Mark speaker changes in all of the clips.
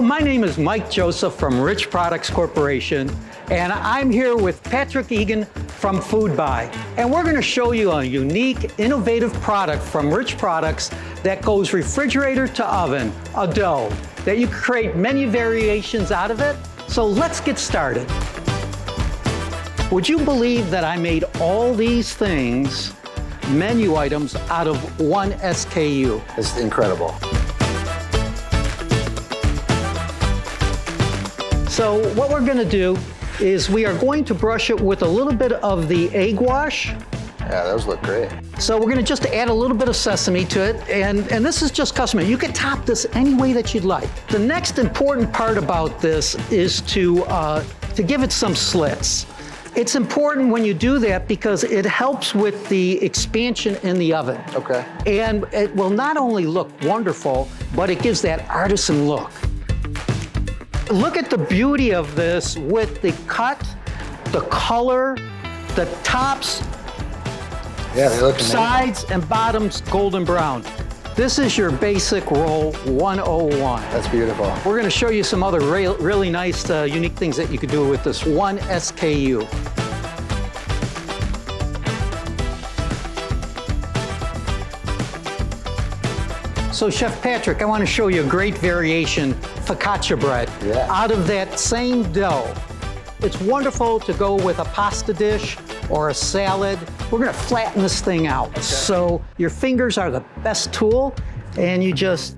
Speaker 1: my name is Mike Joseph from Rich Products Corporation, and I'm here with Patrick Egan from Food Buy. And we're going to show you a unique, innovative product from Rich Products that goes refrigerator to oven, a dough, that you can create many variations out of it. So let's get started. Would you believe that I made all these things, menu items, out of one SKU?
Speaker 2: It's incredible.
Speaker 1: So what we're going to do is we are going to brush it with a little bit of the egg wash.
Speaker 2: Yeah, those look great.
Speaker 1: So we're going to just add a little bit of sesame to it, and this is just customary. You can top this any way that you'd like. The next important part about this is to give it some slits. It's important when you do that because it helps with the expansion in the oven.
Speaker 2: Okay.
Speaker 1: And it will not only look wonderful, but it gives that artisan look. Look at the beauty of this with the cut, the color, the tops,
Speaker 2: yeah, they look amazing.
Speaker 1: Sides and bottoms golden brown. This is your basic roll 101.
Speaker 2: That's beautiful.
Speaker 1: We're going to show you some other really nice, unique things that you could do with this one SKU. So Chef Patrick, I want to show you a great variation, Focaccia bread, out of that same dough. It's wonderful to go with a pasta dish or a salad. We're going to flatten this thing out. Okay. So your fingers are the best tool, and you just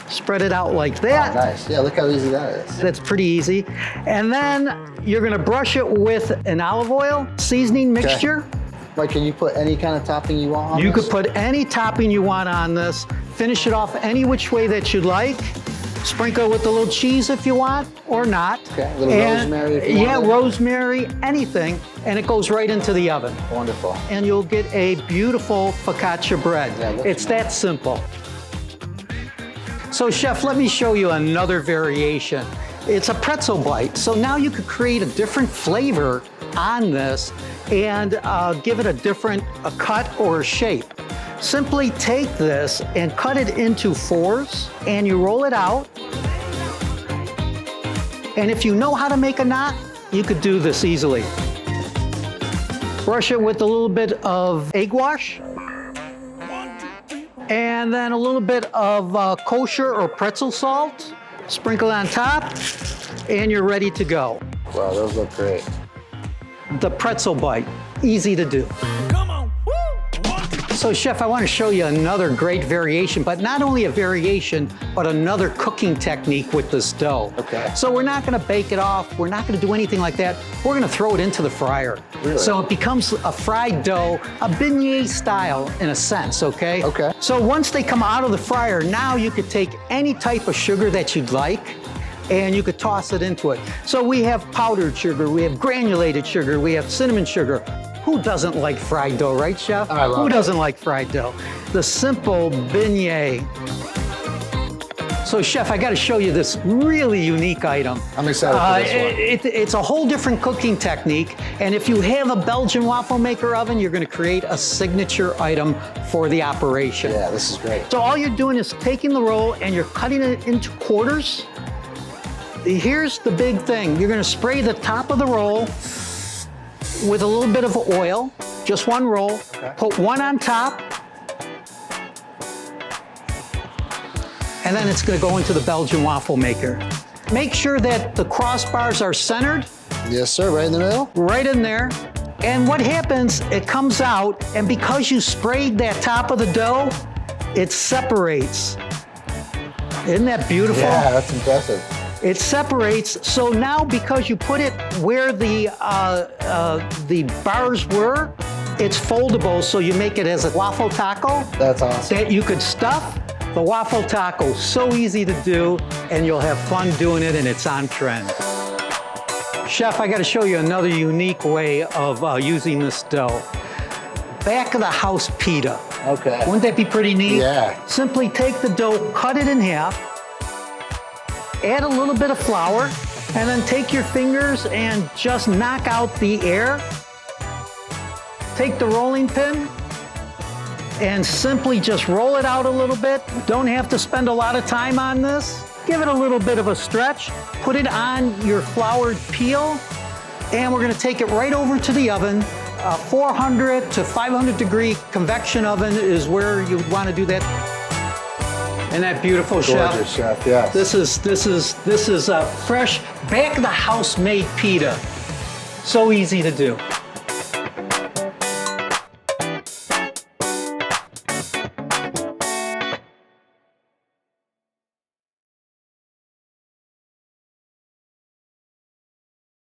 Speaker 1: spread it out like that.
Speaker 2: Oh, nice. Yeah, look how easy that is.
Speaker 1: That's pretty easy. And then you're going to brush it with an olive oil seasoning mixture.
Speaker 2: Okay. Like, can you put any kind of topping you want on
Speaker 1: this? You could put any topping you want on this. Finish it off any which way that you'd like. Sprinkle with a little cheese if you want, or not.
Speaker 2: Okay, a little rosemary if you want.
Speaker 1: Yeah, rosemary, anything, and it goes right into the oven.
Speaker 2: Wonderful.
Speaker 1: And you'll get a beautiful focaccia bread. Yeah, it's that simple. So Chef, let me show you another variation. It's a pretzel bite. So now you could create a different flavor on this and give it a different cut or a shape. Simply take this and cut it into fours, and you roll it out. And if you know how to make a knot, you could do this easily. Brush it with a little bit of egg wash, and then a little bit of kosher or pretzel salt. Sprinkle on top, and you're ready to go.
Speaker 2: Wow, those look great.
Speaker 1: The pretzel bite, easy to do. So Chef, I want to show you another great variation, but not only a variation, but another cooking technique with this dough.
Speaker 2: Okay.
Speaker 1: So we're not going to bake it off. We're not going to do anything like that. We're going to throw it into the fryer.
Speaker 2: Really?
Speaker 1: So it becomes a fried dough, a beignet style in a sense, okay?
Speaker 2: Okay.
Speaker 1: So once they come out of the fryer, now you could take any type of sugar that you'd like, and you could toss it into it. So we have powdered sugar, we have granulated sugar, we have cinnamon sugar. Who doesn't like fried dough, right, Chef?
Speaker 2: I love it.
Speaker 1: Who doesn't like fried dough? The simple beignet. So Chef, I got to show you this really unique item.
Speaker 2: I'm excited for this one.
Speaker 1: It's a whole different cooking technique, and if you have a Belgian waffle maker oven, you're going to create a signature item for the operation.
Speaker 2: Yeah, this is great.
Speaker 1: So all you're doing is taking the roll and you're cutting it into quarters. Here's the big thing. You're going to spray the top of the roll with a little bit of oil, just one roll. Okay. Put one on top, and then it's going to go into the Belgian waffle maker. Make sure that the crossbars are centered.
Speaker 2: Yes, sir, right in the middle?
Speaker 1: Right in there. And what happens, it comes out, and because you sprayed that top of the dough, it separates. Isn't that beautiful?
Speaker 2: Yeah, that's impressive.
Speaker 1: It separates, so now because you put it where the bars were, it's foldable, so you make it as a waffle taco.
Speaker 2: That's awesome.
Speaker 1: That you could stuff. The waffle taco, so easy to do, and you'll have fun doing it, and it's on trend. Chef, I gotta show you another unique way of using this dough. Back of the house pita.
Speaker 2: Okay.
Speaker 1: Wouldn't that be pretty neat?
Speaker 2: Yeah.
Speaker 1: Simply take the dough, cut it in half, add a little bit of flour, and then take your fingers and just knock out the air. Take the rolling pin and simply just roll it out a little bit. Don't have to spend a lot of time on this. give it a little bit of a stretch, put it on your floured peel, and we're gonna take it right over to the oven. 400 to 500 degree convection oven is where you want to do that. Isn't that beautiful,
Speaker 2: Gorgeous,
Speaker 1: Chef?
Speaker 2: Chef, yes.
Speaker 1: This is a fresh, back of the house made pita. So easy to do.